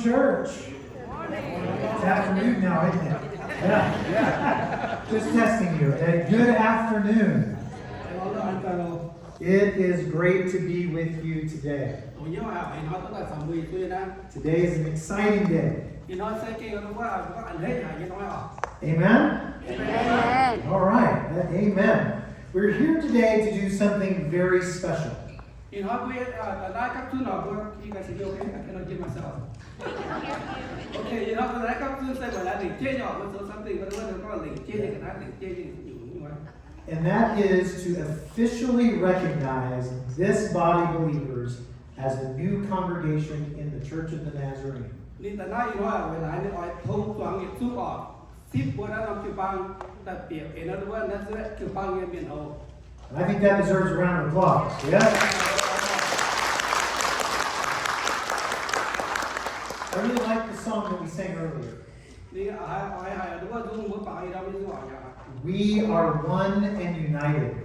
church. It's afternoon now, isn't it? Yeah. Just testing you. Okay? Good afternoon. It is great to be with you today. Today is an exciting day. Amen? Amen. All right. Amen. We're here today to do something very special. And that is to officially recognize this body of believers as a new congregation in the Church of the Nazarene. And I think that deserves a round of applause. Yes? I really like the song that we sang earlier. We are one and united.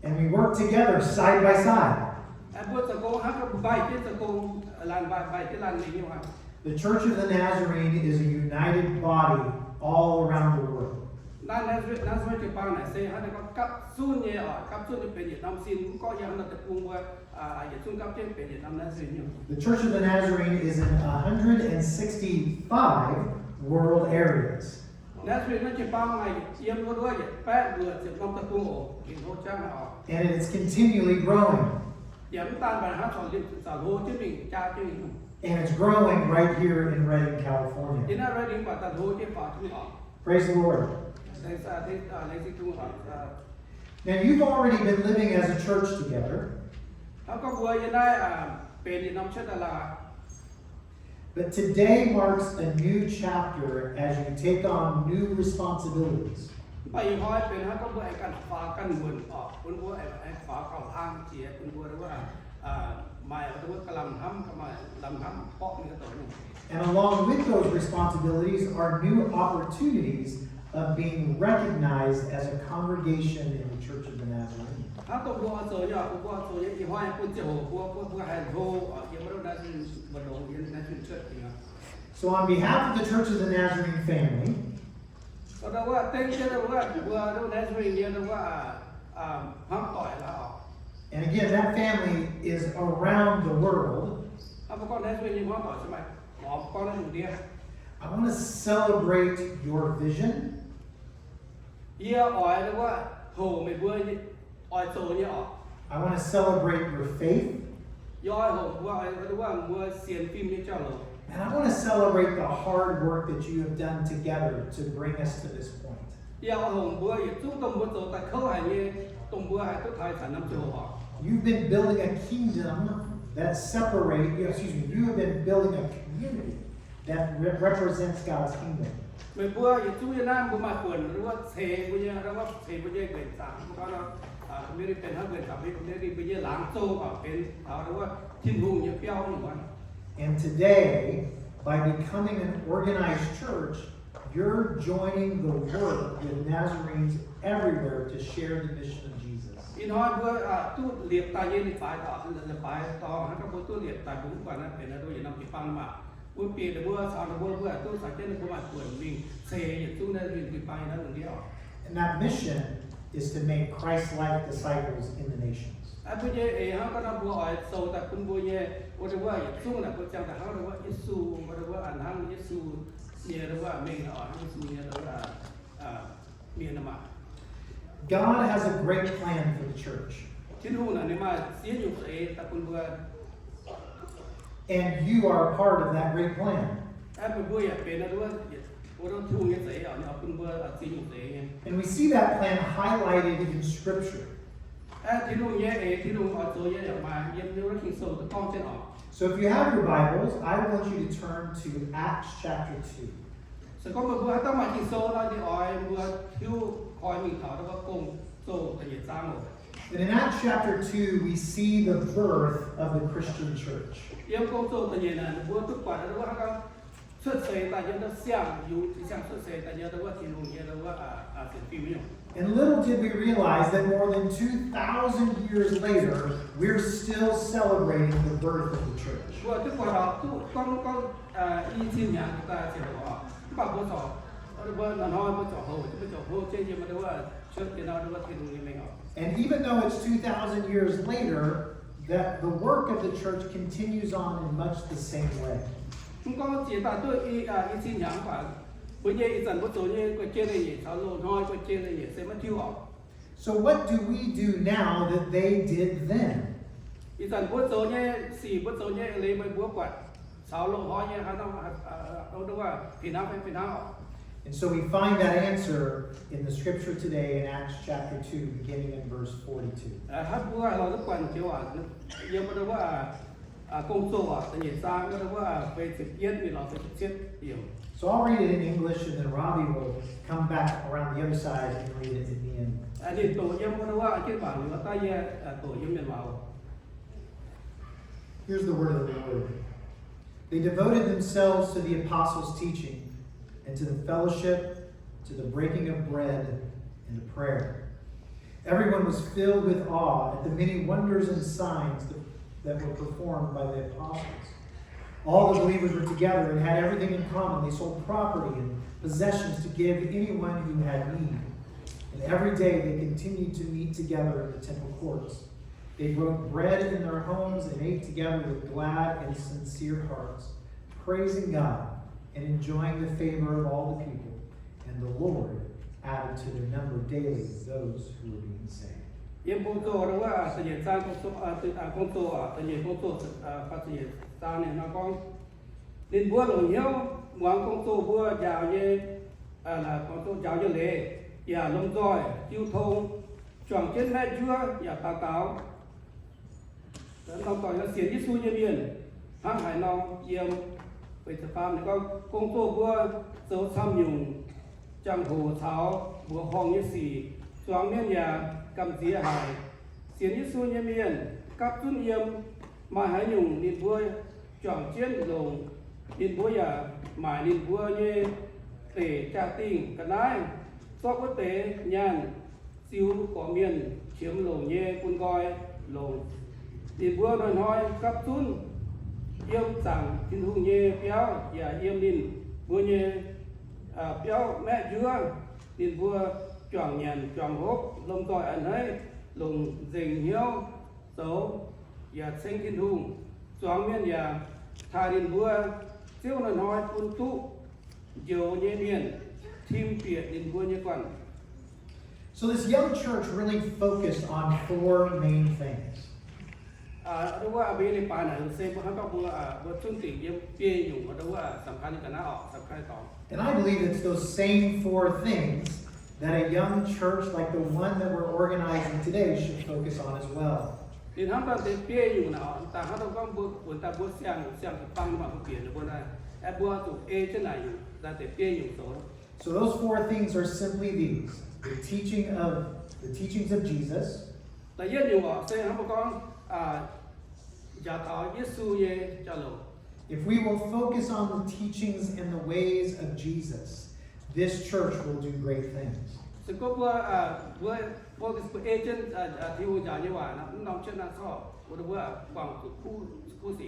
And we work together side by side. The Church of the Nazarene is a united body all around the world. The Church of the Nazarene is in 165 world areas. And it's continually growing. And it's growing right here in Redding, California. Praise the Lord. Now you've already been living as a church together. But today marks a new chapter as you take on new responsibilities. And along with those responsibilities are new opportunities of being recognized as a congregation in the Church of the Nazarene. So on behalf of the Church of the Nazarene family, and again, that family is around the world, I want to celebrate your vision. I want to celebrate your faith. And I want to celebrate the hard work that you have done together to bring us to this point. You've been building a kingdom that you have been building a community that represents God's kingdom. And today, by becoming an organized church, you're joining the work with Nazarenes everywhere to share the mission of Jesus. And that mission is to make Christ-like disciples in the nations. God has a great plan for the church. And you are a part of that great plan. And we see that plan highlighted in Scripture. So if you have your Bibles, I want you to turn to Acts chapter 2. And in Acts chapter 2, we see the birth of the Christian church. 出世大家都像出世大家都天空也都是比没有。 And little did we realize that more than 2,000 years later, we're still celebrating the birth of the church. 我这个2000年大家知道啊，把不少，我然后不走后，这些么都出见到都天空也没有。 And even though it's 2,000 years later, that the work of the church continues on in much the same way. 咁講自大都1000年吧，我嘢一陣不做嘢，個接嘅嘢，炒路開個接嘅嘢，什麼跳啊？ So what do we do now that they did then? 一陣不做嘢，時不做嘢，你咪不管，炒路開嘢，我都話平衡。 And so we find that answer in the scripture today in Acts chapter 2, beginning in verse 42. 不過我都管叫啊，要不都話工作啊，等於生，我都話被直接咪攞直接要。 So I'll read it in English, and then Robbie will come back around the other side and read it in Mienh. อันนี้ตัวยังไม่ได้ว่าคิดว่าหรือว่าใต้แย่ตัวยังเป็นมา Here's the word of the Lord. They devoted themselves to the apostles' teaching, and to the fellowship, to the breaking of bread, and to prayer. Everyone was filled with awe at the many wonders and signs that were performed by the apostles. All the believers were together and had everything in common. They sold property and possessions to give anyone who had need. And every day they continued to meet together in the temple courts. They broke bread in their homes and ate together with glad and sincere hearts, praising God and enjoying the favor of all the people. And the Lord added to their number daily those who were being saved. ยัง工作的ว่าเสียสร้าง工作工作แต่ยัง工作ปัจจัยสร้างเนี่ยนะก็ดินบัวหลงเหี้ยวหวัง工作บัวยาวเย่工作ยาวเยเลยอย่าลงจอยจิ้วทงช่วงเช่นแม่ชั่วอย่าตาเก่าแล้วเราก่อนจะเสียที่สู้เย็นห้างหายน้องเยี่ยมไปสภาพเนี่ยก็工作บัวโซ่ซ้ำยุงจังหูเท้าบัวห้องยี่สี่สวงเมียนยากำเสียหายเสียนิสูญเมียนกับจุนเยี่ยมมาหายยุงดินบัวจ่องเจียนลงดินบัวยาหมายดินบัวเย่เตะจ่าติ่งกันได้ซอกวัเตะยันซิวก่อเมียนเฉียมลงเย่กุนกอยลงดินบัวน้อยๆกับจุนเยี่ยมสั่งทินหุงเย่เปียวอย่าเยี่ยมดินบัวเย่เปียวแม่เยื้อดินบัวจ่องเงียนจ่องหกลงต่อยอันให้ลงเสียงเหี้ยวโตอย่าเซ็งทินหุงสองเมียนอย่าทาดินบัวเจ้าน้อยปุนตุโยเยเมียนทีมเปียดินบัวเยกวัน So this young church really focused on four main things. เรียกว่าเบลปานะเซมเขาก็บัวจุนติเยี่ยมเปียอยู่เรียกว่าสำคัญกันนะออกสำคัญต่อ And I believe it's those same four things that a young church like the one that we're organizing today should focus on as well. ดินห้ามเราเปียอยู่นะแต่เขาต้องบัวบนตาบัวเสียงปังมาเปลี่ยนหรือบัวได้ไอ้บัวถูกเอเจนไหนอยู่แต่เปียอยู่โต So those four things are simply these: the teachings of Jesus, แต่เยี่ยอยู่เซ่เขาบอกว่าอย่าต่อเยซูเยจะหลง if we will focus on the teachings and the ways of Jesus, this church will do great things. ซึ่งก็บัวพวกเอเจนที่ว่าอย่างนี้ว่านะน้องเช่นนั้นชอบบัวกวางคู่สิ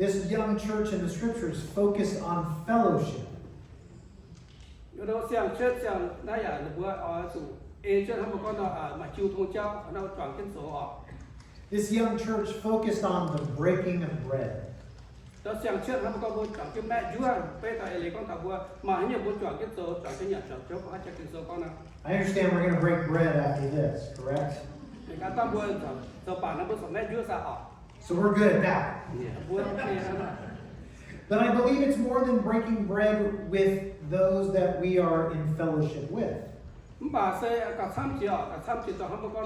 This young church in the scriptures focused on fellowship. เราเสียงเชิดเสียงได้อย่างบัวสู่เอเจนเขาบอกว่ามาจิวทงเจ้าเราจางเช่นโซ่ออก This young church focused on the breaking of bread. เราเสียงเชิดเขาบอกว่าบัวจางเช่นแม่ยั่วไปแต่อะไรก็แต่บัวมาเนี่ยบัวจางเช่นโซ่จางเช่นหยาดจางเจ้าเขาจะกินโซ่ก็นะ I understand we're going to break bread after this, correct? ในการตั้งบัวโซ่ป่านั้นบัวสมัยยั่วสะออก So we're good at that. บัวโอเคนะ But I believe it's more than breaking bread with those that we are in fellowship with. บ่าเซ่กับซ้ำเจียวต่อเขาบอกว่า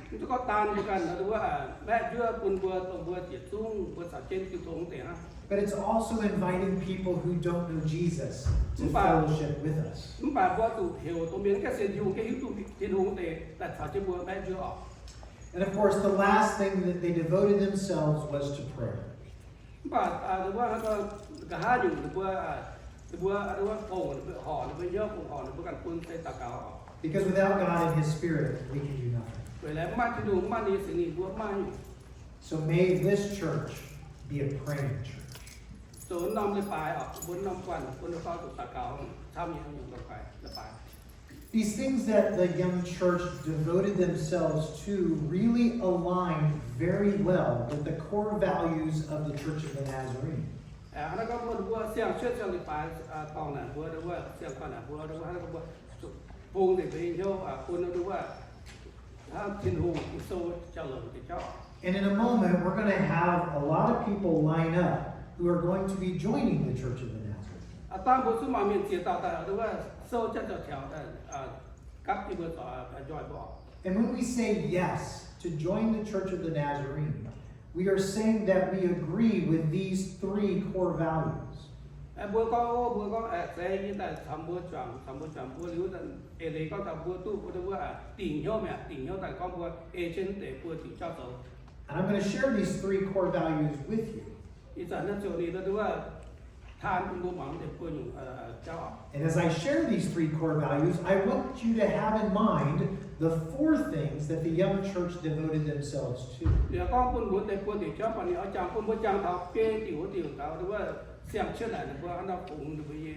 มันก็ตานเหมือนกันนะดูว่าแม่ยั่วปุนบัวตัวบัวเจียจุ้งบัวสาวเจนจิวทงเตะนะ But it's also inviting people who don't know Jesus to fellowship with us. มันป่าบัวตู่เหี่ยวตัวเมียนแค่เสียอยู่แค่หิ้วตู่จิวทงเตะแต่สาวเจนบัวแม่ยั่วออก And of course, the last thing that they devoted themselves was to prayer. ป่าหรือว่าก็ cả hai dùng được bữa phổ được họ được nhớ phổ họ được cần quân xây tạc cáo Because without God and His Spirit, we can do nothing. vậy là mai thì đủ mai đi xử lý bữa mai So may this church be a praying church. số năm lên bài ở 4 năm quan quân được tụ tạc cáo tham nhiều những được phải là bài. These things that the young church devoted themselves to really align very well with the core values of the Church of the Nazarene. Nó có một bữa xem trước cho người phải tòng này bữa đó xem con này bữa đó nó có bữa vùng để về nhau quân nó đúng thiên hùng sâu cho lửa để cho. And in a moment, we're going to have a lot of people line up who are going to be joining the Church of the Nazarene. Tam bộ số mà miền chia tạo tại đúng sâu cho theo các cái bữa tỏ join bỏ. And when we say yes to join the Church of the Nazarene, we are saying that we agree with these three core values. Bữa có sẽ như là thầm bữa chọn bữa liu tận để có thầm bữa tu bữa tình nhau tại con bữa trên để bữa chỉ cho số. And I'm going to share these three core values with you. Ý là nó chỗ này đó đúng than cũng bữa mỏng để bữa dùng cho. And as I share these three core values, I want you to have in mind the four things that the young church devoted themselves to. Nếu con quân bữa để bữa để cho bạn ở trong quân bữa trang thảo kê tiểu thảo đúng xem trước này là bữa nó cũng được với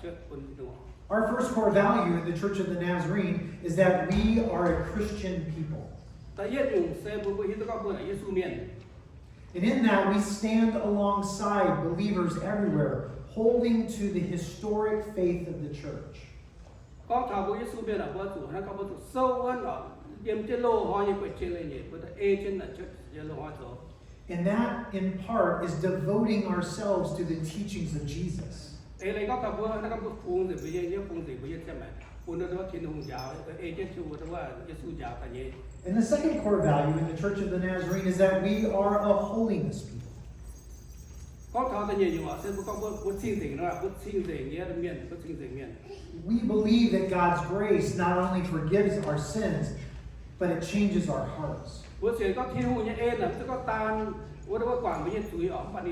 trước quân đúng. Our first core value in the Church of the Nazarene is that we are a Christian people. Tại Giêsu dùng xe bữa hít có bữa là Giêsu miền. And in that, we stand alongside believers everywhere, holding to the historic faith of the church. Có thảo bữa Giêsu miền là bữa chủ nó có bữa chủ sâu hơn ở điểm trên lô hoa như vậy trên lên nhỉ bữa trên là trước trên lô hoa chỗ. And that, in part, is devoting ourselves to the teachings of Jesus. Lấy có thảo bữa nó có bữa phun thì bây giờ phun thì bây giờ xem này phun nó thiên hùng giáo trên chủ đó Giêsu giáo tại nhỉ. And the second core value in the Church of the Nazarene is that we are a holiness people. Có thảo tại nhỉ dùng ở sẽ có bữa xin gì nữa bữa xin gì nghĩa là miền bữa xin gì miền. We believe that God's grace not only forgives our sins, but it changes our hearts. Bữa sẽ có thiên hùng như là sẽ có tan bữa quản bây giờ chú ý ở bạn đi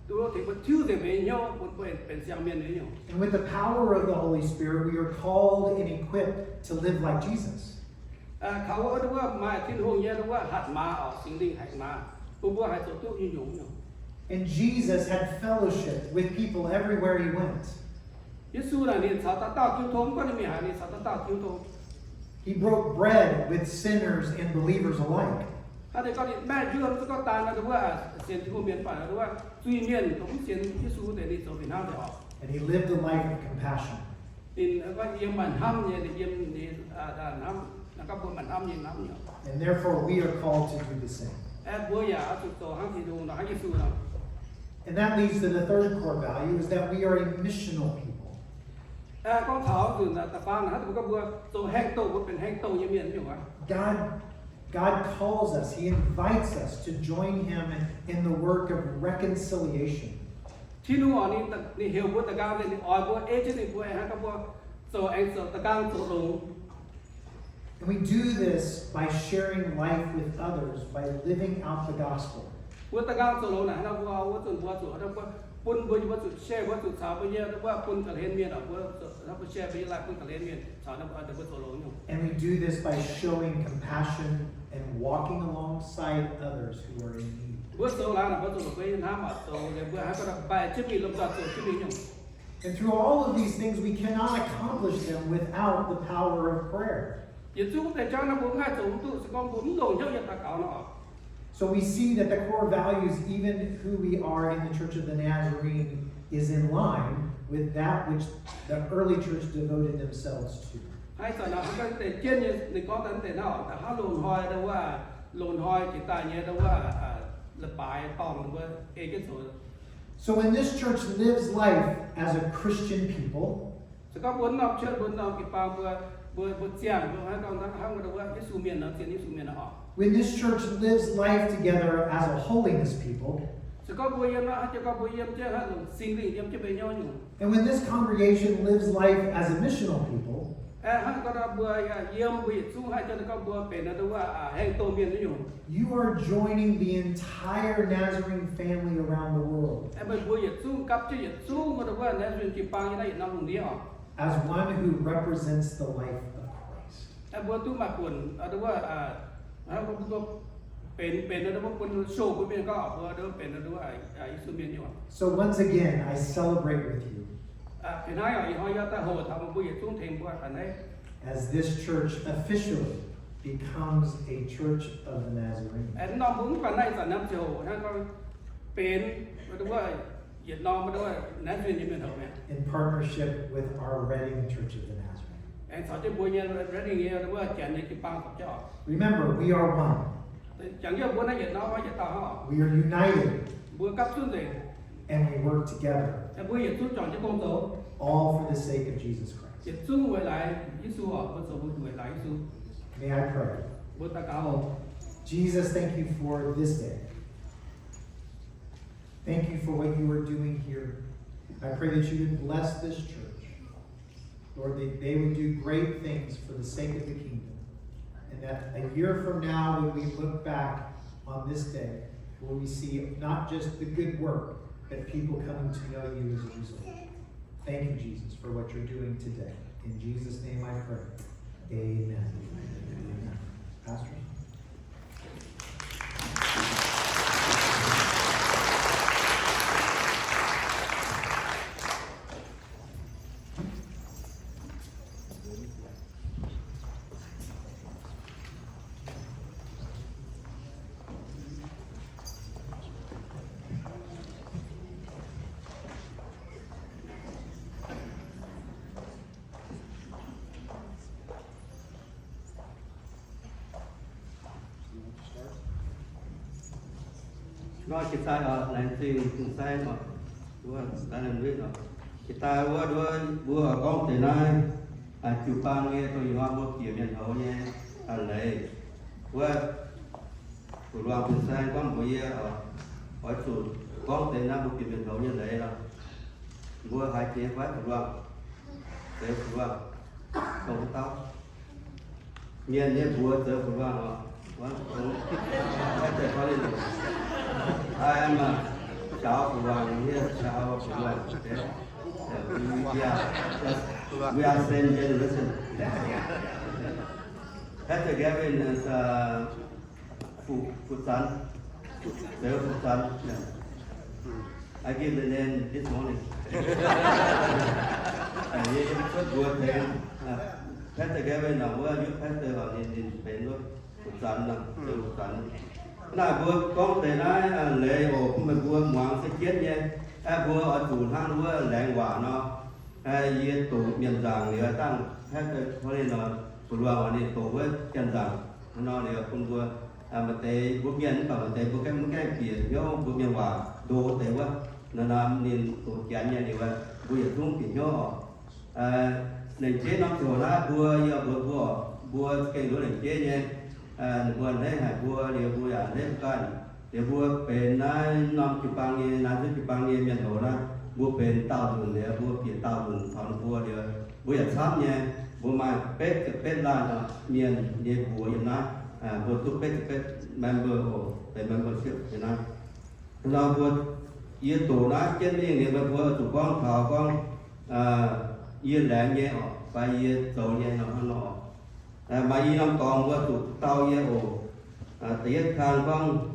tôi thì bữa chưa thể về nhau bữa bên sang miền đấy nhau. And with the power of the Holy Spirit, we are called and equipped to live like Jesus.เขาก็รู้ว่ามาที่โรงเรียนรู้ว่าหัดมาออกสิ่งดีหัดมาปุ๊บว่าหัดตัวตู้ยุ่งยุ่ง And Jesus had fellowship with people everywhere he went. ยิสูน่ะเนี่ยสาวตาคิวทงก็ไม่หาเนี่ยสาวตาคิวทง He broke bread with sinners and believers alike. ถ้าเด็กก็แม่ยืมก็ตานะรู้ว่าเสียนที่โรงเรียนป่ารู้ว่าซุยเมียนผมเสียนยิสูแต่นี่ตัวเป็นห้ามจะออก And he lived a life of compassion. อินก็เยี่ยมมันห้ามเนี่ยเยี่ยมเนี่ยด้านห้ามแล้วก็บนมันห้ามยิงน้ำเนี่ย And therefore, we are called to do the same. บัวอย่าจุดโตห้ามที่ดูนะให้ยิสูนะ And that leads to the third core value is that we are a missional people. ก็ถามถึงแต่ฟังนะถ้าก็บัวโตแห้งโตก็เป็นแห้งโตยังเมียนอยู่วะ God calls us, he invites us to join him in the work of reconciliation. ที่นู่นนี่เหี่ยวบัวตะการเลยนี่อ่อยบัวที่นี่บัวฮะก็บัวโตเองโตตะการโตลง And we do this by sharing life with others, by living out the gospel. บัวตะการโตลงนะเราบัวจุดเราบัวปุ่นบัวจุดแช่บัวจุดสาวบัวเยอะแล้วว่าปุ่นกระเทียมเมียนบัวเราบัวแช่ไปไล่ปุ่นกระเทียมเมียนสาวน้ำบัวโตลงอยู่ And we do this by showing compassion and walking alongside others who are in need. บัวโตแล้วนะบัวโตไปน้ำโตเลยบัวให้ก็ไปชิบิลมตัดโตชิบิอยู่ And through all of these things, we cannot accomplish them without the power of prayer. ยิ่งสู้แต่เจ้าน้ำบัวง่ายสูงตู้สกองบุญโดนเยอะยังตะเก่าเนาะ So we see that the core values, even who we are in the Church of the Nazarene, is in line with that which the early church devoted themselves to. ให้สอนเขาแต่เช่นในก้อนแต่เนาะแต่ถ้าลงหอยแต่ว่าลงหอยจิตตายเนี่ยแต่ว่าระบายต่อมันว่าเอเจนต์ So when this church lives life as a Christian people, สกอบุญนอกเชิดบุญนอกกิปาบัวเจียงบัวให้กองทั้งก็ว่ายิสูเมียนเนาะเสียนยิสูเมียนออก when this church lives life together as a holiness people, สกอบัวเยี่ยมนะจะก็บัวเยี่ยมเจ้าสิ่งที่เยี่ยมจะไปย่ออยู่ and when this congregation lives life as a missional people, ให้ก็เราบัวเยี่ยมบุญสู้ให้จนก็บัวเป็นนะว่าแห่งตัวเมียนอยู่ You are joining the entire Nazarene family around the world ไอ้บัวเหยียดสู้กับจะเหยียดสู้มาดูว่าในส่วนจีบางยังได้น้ำลงเดียว as one who represents the life of Christ. ไอ้บัวตู้มาปุ่นดูว่าแล้วก็เป็นนะว่าปุ่นโชว์ปุ่นเป็นก็บัวดูเป็นนะดูว่าอิสุเมียนอยู่ So once again, I celebrate with you เป็นให้อีห้อยยอดตาโหทำบัวเหยียดสู้เทงบัวอันนี้ as this church officially becomes a church of the Nazarene. ไอ้น้องบุ้งกันได้สันน้ำเจียวนั่นก็เป็นมาดูว่าเหยียดน้องมาดูว่านั่นเป็นยังไงเหรอเนี่ย In partnership with our Reading Church of the Nazarene. ไอ้สาวจะบัวเนี่ยระดิ่งเนี่ยดูว่าแจนในจีบางกับเจ้า Remember, we are one. chẳng nhớ bữa nay giờ nó nói giờ tao họ We are united bữa cấp xuống gì and we work together, bữa giờ xuống chọn cho con tổ all for the sake of Jesus Christ. giờ xuống về lại Giêsu họ bữa sau bữa về lại Giêsu May I pray? bữa ta cao hồ Jesus, thank you for this day. Thank you for what you are doing here. I pray that you would bless this church. Lord, that they would do great things for the sake of the kingdom. And that a year from now, when we look back on this day, will we see not just the good work, but people coming to know you as a result. Thank you, Jesus, for what you're doing today. In Jesus' name I pray. Amen. Amen. Pastor? Rồi kita lain Fin-saeng dua dalam duit kita dua con từ nay Jiu-Baang nghe tôi nói một kiểu nhận hậu nha lấy của đoàn Fin-saeng con bây giờ ở chủ con từ nay một kiểu nhận hậu nha lấy là vua hai chế phải của đoàn để của đoàn không tao Mienh như vua tới của đoàn I am Chow from here, Chow from we are same generation. Pastor Gavin is Fusan, very Fusan. I give the name this morning. And he put good name. Pastor Gavin, where you pastor in Spain, Fusan, Fusan. Là vua con để nói lễ ổ mình vua ngoan sẽ chết nha vua ở chủ hang vua lễ quả nó ye tổ miền giang người tăng hết có nên là của vua này tổ với chân giang nó là con vua mà tề vua miền bảo tề vua cái biển nhau vua miền quả đồ tề quá nó làm nên tổ chén nha điều vậy vua hiện trung biển nhau nền chế nó chỗ là vua cái đó nền chế nha vua đấy hay vua điều vua à đấyกันเดี๋ยวvuaเป็นนายนำJiu-BaangเองนายJiu-Baangเองmiền hồนะvuaเป็นเต่าดุนเดี๋ยวvuaเปลี่ยนเต่าดุนถอนvuaเดี๋ยวvuaอยากซ้ำเนี่ยvuaมาเป็ดกับเป็ดล้านเนาะเมียนเดี๋ยวvuaอย่างนั้นvuaตุ๊กเป็ดกับเป็ด member โอ้เป็น membership อย่างนั้นเราvua ยืนตัวนะเช่นนี้เนี่ยvua ถูกก้องข่าวก้องยืนแหลงเนี่ยออกไปยืนโตเนี่ยเนาะข้างนอกmà y năm còn qua tụt tao ye ồ tiết khang con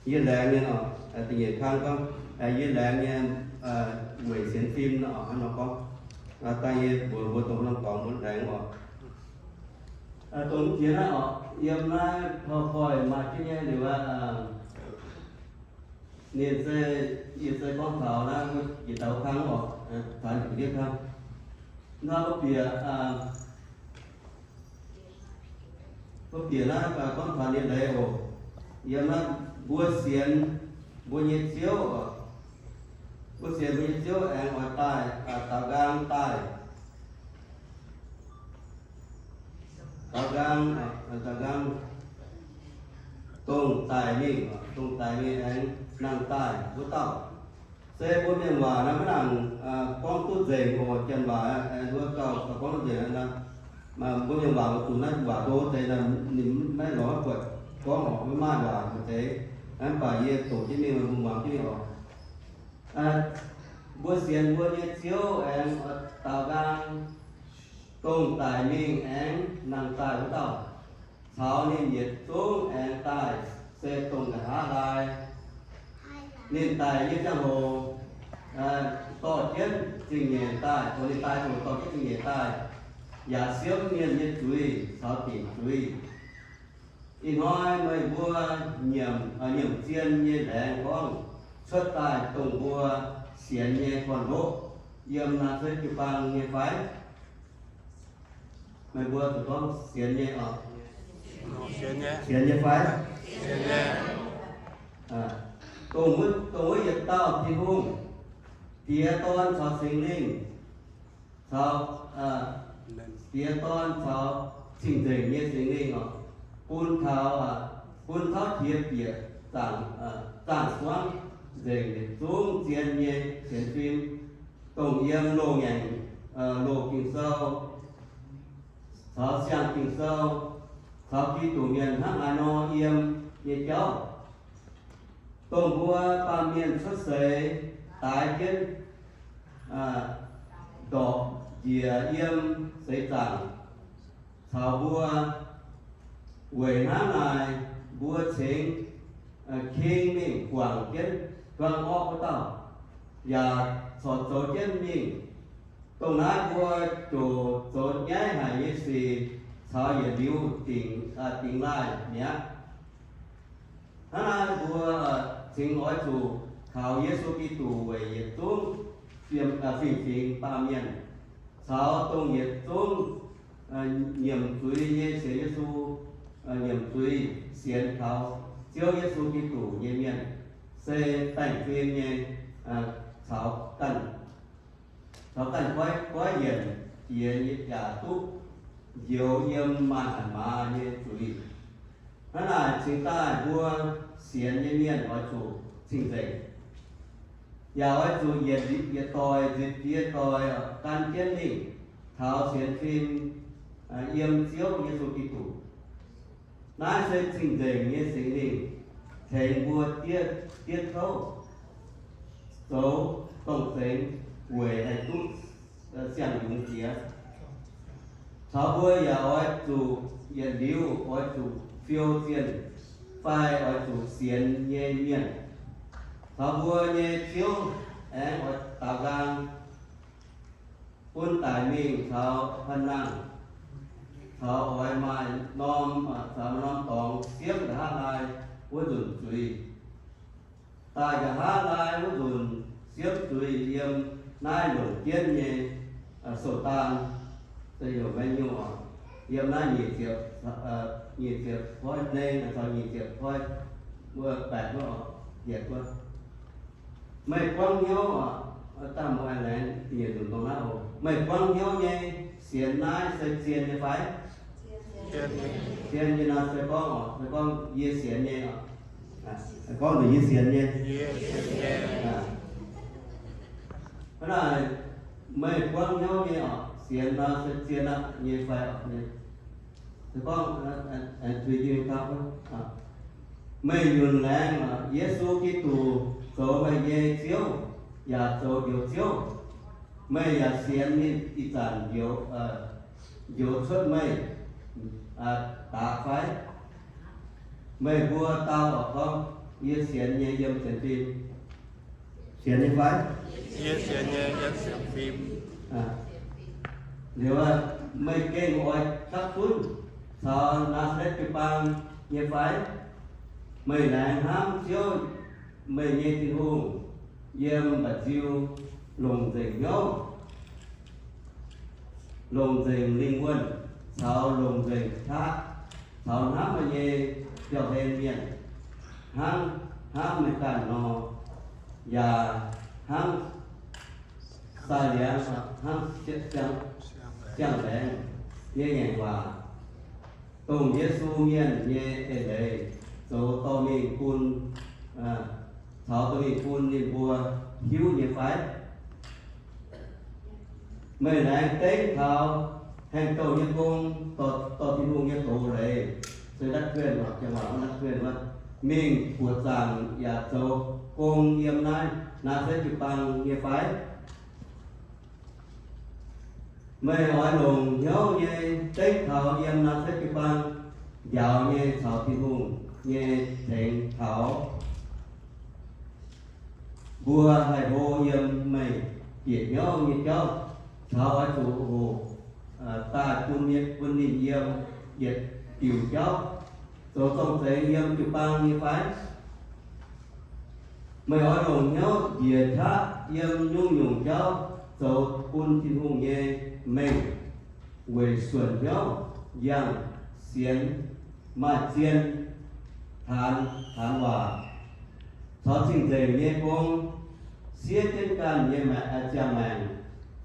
ye làng nghe nọ tiết khang con ye làng nghe buổi xem phim nọ nó con tay ye buổi tụi năm còn muốn làng nọ tụi chuyện đó yếm na khỏi mà cái nghe điều là niệm xe con thảo na chỉ tàu khang nọ phải tiết khang nó có bìa có tiền là con phản điện đấy ồ giờ nó bua xiên bua nhiệt chiếu em ngoài tai tàu gang tung tài mi anh năng tài bút tàu xe bút miền hòa nó mới làm con tu dày của chân bà anh bữa cầu con tu dày anh mà bố nhung bảo tụi nó bảo tôi thì là niệm mấy lỗ quật có họ mới mai vào như thế anh bảo ye tổ chức mình vùng vàng chứ họ bố xiên bố như chiếu em tàu gang tôm tài mình em nàng tài của tàu tháo nên nhiệt xuống em tài xe tôm cả há lại nên tài như trang hồ to chết trình nghề tài còn nên tài còn to chết trình nghề tài giả siêu nhiên như chuối sao tìm chuối in nói mấy vua nhiệm chiên như đèn con xuất tài tổng vua xiên như còn bộ yếm là thuê Jiu-Baang như phái mấy vua tụi con xiên như ở xiên như phái tổng với dịch tao thì hung tía tôn cho sinh linh sao tía tôn cho trình trình như sinh linh ở quân tháo thiệp biệt tảng xoắn dành xuống chiến như chiến phim tổng yếm lô ngành lô kinh sâu tháo xiang kinh sâu tháo ký tủ miền hắc hà no yếm như cháu tổng vua ba miền xuất xế tái kiến đỏ dìa yếm xế tảng tháo vua quỷ hán này vua chính khi mình quảng kiến quang óc của tao và số chân mình tổng nát vua chủ số nhái hải như gì sao giờ điêu tình lại nhé hán vua chính nói chủ khảo Giêsu Kitô về nhiệt xuống phim ba miền sao tông nhiệt xuống niềm chuối như Giêsu niềm chuối xiên khảo chiếu Giêsu Kitô như miền xe tành phim như sáu cần quái hiền như giả túc diệu yếm màn hẳn mà như chuối đó là chúng ta vua xiên như miền ở chủ trình dạy và ở chủ nhiệt tòi can chiến định thảo xiên phim yếm chiếu Giêsu Kitô nói sẽ trình dạy như sinh linh thầy vua tiết khấu số tổng tính quỷ hay tút xem đúng kia sáu vua và ở chủ yên liu ở chủ phiêu tiền phai ở chủ xiên nhẹ miền sáu vua nhẹ chiếu em ở tàu gang quân tài mình sáu phân năng sáu ở mai nom sáu nom tòng xiêm cả hai lại quân dùn chuối tại cả hai lại quân dùn xiêm chuối yếm nai lủng tiên nhẹ sổ tan tôi hiểu bao nhiêu à yếm nai nhị tiệp thôi nên là sao nhị tiệp thôi vừa bẹt nó diệt luôn mày quăng nhau ta mua lên tiền dùng con nào mày quăng nhau nhé xiên nai sẽ xiên như phải xiên như nào sẽ con ye xiên nhé con được ye xiên nhé đó là mày quăng nhau nhé xiên nào sẽ xiên nào như phải thì con tùy duyên cao mày nhường lại mà Giêsu Kitô số mày ye chiếu và số điều chiếu mày là xiên như ít tàn điều xuất mày tạ phái mày vua tao ở con ye xiên như yếm xiên phim xiên như phái ye xiên như yếm xiên phim nếu mày kê ngồi các phun sao Nazareth Jiu-Baang như phái mày lại ham chiếu mày nghe thì hùng yếm bạch diêu lồng dình nhau lồng dình linh quân sao lồng dình khác sao nắm mà nghe theo thêm miền ham mày cản nó và ham sai lẽ ham chết chẳng đen như ngày qua tổng Giêsu miền như ở đây số to mình phun sáu to mình phun như vua hiếu như phái mày này tên thảo Hàng cầu nhân công tỏ thiên hùng nhân cầu lấy rồi đắc quyền hoặc chẳng bảo đắc quyền mà mình của giảng giả châu cùng yếm nay là sẽ chụp bằng nghiệp phái mày hỏi lùng nhớ như tích thảo yếm là sẽ chụp bằng dạo như thảo thiên hùng như thịnh thảo vua hay vô yếm mày kiệt nhớ như cháu thảo ở chủ hồ ta quân nhiệt quân nhìn yếm diệt kiểu cháu rồi không thể yếm chụp bằng nghiệp phái mày hỏi đồng nhau diệt thá yếm nhung nhung cháu rồi quân thiên hùng nhé mình về xuân nhau yang xiên mà chiên than hòa thọ trình thể nhé công xiết trên can nhé mẹ cha mẹ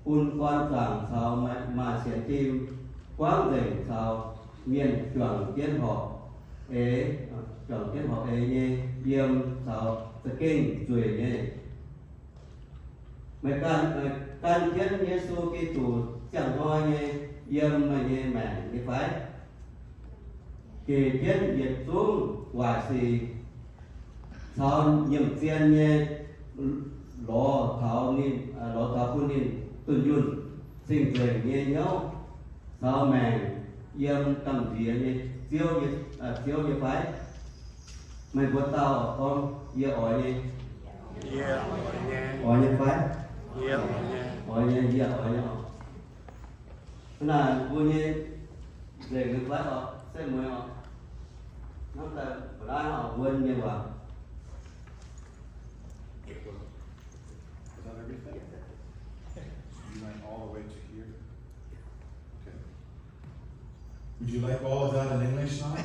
quân quan giảng sao mà xiên tim quang dành sao miền chuẩn kiến họ chuẩn kiến họ nhé yếm sao tự kinh rồi nhé mày can kiến Giêsu Kitô chẳng nói nhé yếm mà nhé mẹ như phải kỳ kiến diệt xuống hòa xì sao nhiệm tiền nhé lò thảo quân nín tuần dùn sinh về nhé nhau sao mẹ yếm cầm dĩa nhé chiếu như phải mày có tao con dĩa ỏi nhé ỏi như phải ỏi nhé dĩa ỏi nhé thế là vui nhé để người phải họ sẽ mới họ nó là phải họ quên như vậy. Is that everything? You went all the way to here? Okay. Would you like all of that in English now?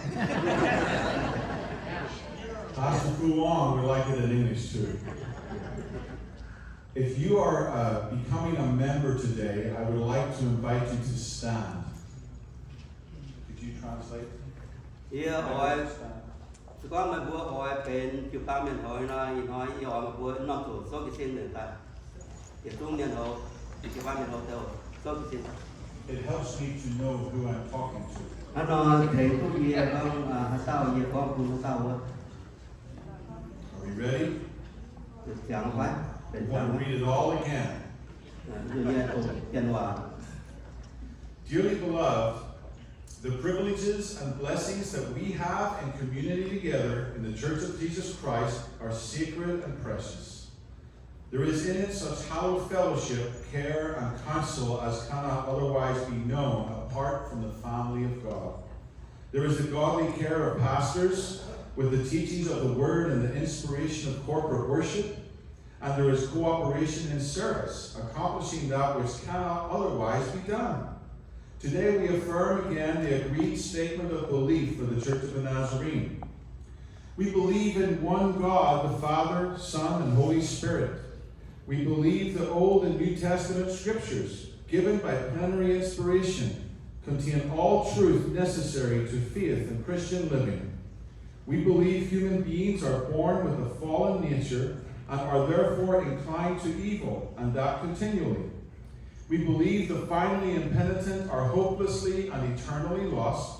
Pastor Kuong would like it in English too. If you are becoming a member today, I would like to invite you to stand. Could you translate? Yeah, ỏi có mấy bữa ỏi bên chụp ba miền hỏi nói ỏi một bữa năm tuổi số cái xin người ta thì xuống miền hồ thì chụp ba miền hồ đâu số cái xin It helps me to know who I'm talking to. anh nói thầy có gì không sao gì con cũng sao á Are we ready? chẳng phải We want to read it all again. Dearly beloved, the privileges and blessings that we have in community together in the Church of Jesus Christ are sacred and precious. There is in it such hallowed fellowship, care, and counsel as cannot otherwise be known apart from the family of God. There is the godly care of pastors with the teachings of the Word and the inspiration of corporate worship, and there is cooperation in service, accomplishing that which cannot otherwise be done. Today we affirm again the agreed statement of belief for the Church of the Nazarene. We believe in one God, the Father, Son, and Holy Spirit. We believe the Old and New Testament scriptures, given by plenary inspiration, contain all truth necessary to faith and Christian living. We believe human beings are born with a fallen nature and are therefore inclined to evil, and that continually. We believe the finally impenitent are hopelessly and eternally lost.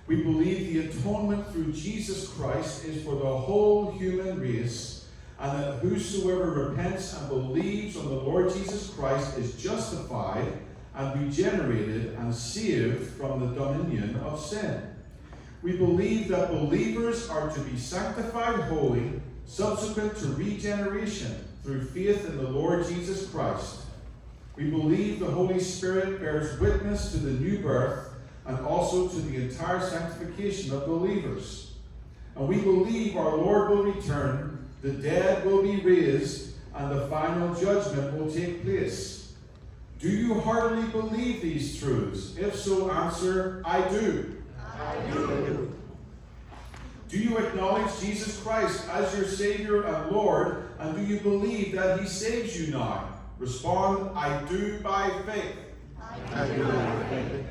We believe the atonement through Jesus Christ is for the whole human race, and that whosoever repents and believes on the Lord Jesus Christ is justified and regenerated and saved from the dominion of sin. We believe that believers are to be sanctified holy, subsequent to regeneration through faith in the Lord Jesus Christ. We believe the Holy Spirit bears witness to the new birth and also to the entire sanctification of believers. And we believe our Lord will return, the dead will be raised, and the final judgment will take place. Do you heartily believe these truths? If so, answer, I do. I do. Do you acknowledge Jesus Christ as your Savior and Lord, and do you believe that He saves you now? Respond, I do by faith. I do by faith.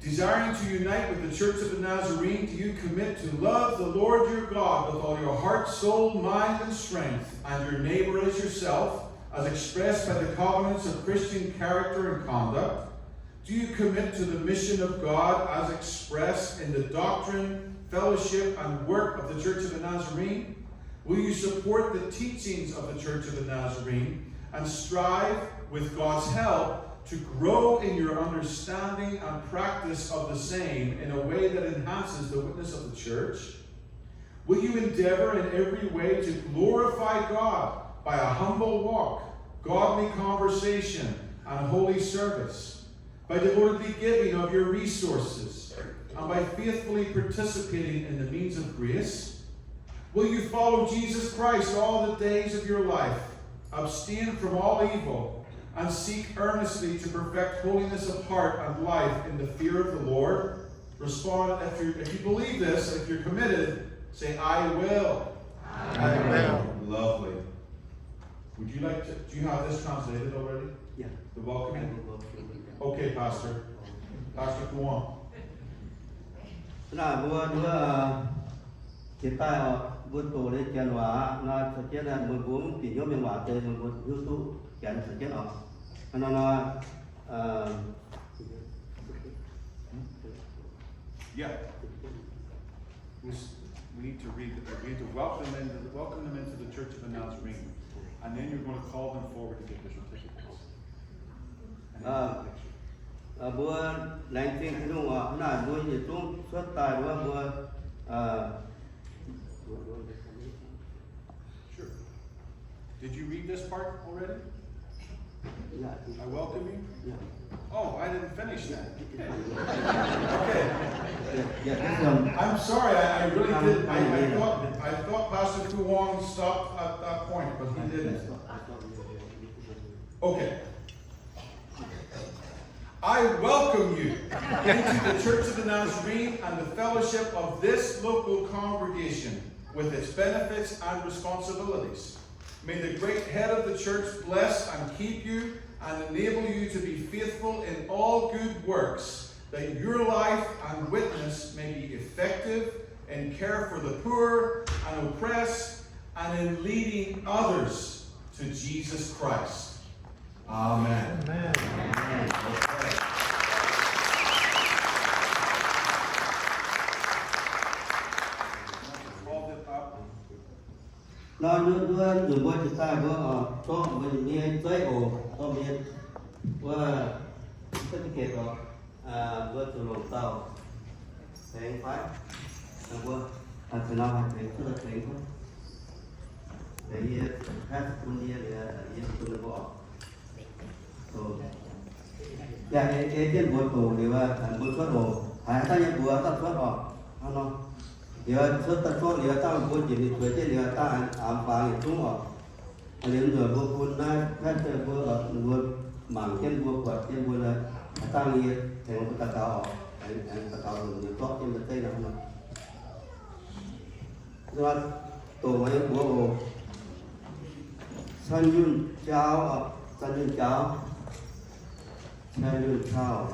Desiring to unite with the Church of the Nazarene, do you commit to love the Lord your God with all your heart, soul, mind, and strength, and your neighbor as yourself, as expressed by the covenants of Christian character and conduct? Do you commit to the mission of God as expressed in the doctrine, fellowship, and work of the Church of the Nazarene? Will you support the teachings of the Church of the Nazarene and strive, with God's help, to grow in your understanding and practice of the same in a way that enhances the witness of the Church? Will you endeavor in every way to glorify God by a humble walk, godly conversation, and holy service, by devotedly giving of your resources, and by faithfully participating in the means of grace? Will you follow Jesus Christ all the days of your life, abstain from all evil, and seek earnestly to perfect holiness of heart and life in the fear of the Lord? Respond if you believe this, if you're committed, say, I will. I will. Lovely. Would you like to, do you have this translated already? Yeah. The welcoming? Okay, Pastor. Pastor Kuan. Là bữa hiện tại bữa tổ để chèn hóa là thực chất là bữa bốn thì nhóm miền hóa từ bữa YouTube chèn thực chất ở nó Yeah. We need to read. We need to welcome them into the Church of the Nazarene, and then you're going to call them forward to get the certificates. bữa lãnh thiên cái đúng không ạ? Bữa gì chúng xuất tài bữa Sure. Did you read this part already? I welcome you. Yeah. Oh, I didn't finish that. Okay. Yeah, I'm sorry. I really did. I thought Pastor Kuwang stopped at that point, but he didn't. Okay. I welcome you into the Church of the Nazarene and the fellowship of this local congregation with its benefits and responsibilities. May the great head of the church bless and keep you and enable you to be faithful in all good works, that your life and witness may be effective in care for the poor and oppressed and in leading others to Jesus Christ. Amen. Amen. Okay. Hold it up. nó đưa từ bữa chúng ta có mình nghe tới ổ có biết và tất cả đó bữa từ lòng tàu thành phái bữa từ nào thành cái thứ thành thôi để hát cũng như là yên tôi bỏ rồi cái trên bữa tù thì bữa xuất đồ hai ta như bữa ta xuất bỏ nó dia serta kau dia tahu pun jadi baca dia tahu apa itu dia juga pun kan buat mungkin buat dia buat tahu dia tengok kita tahu kita tahu dia kok yang betul lah sebab tu macam buat Zunh Doz Chow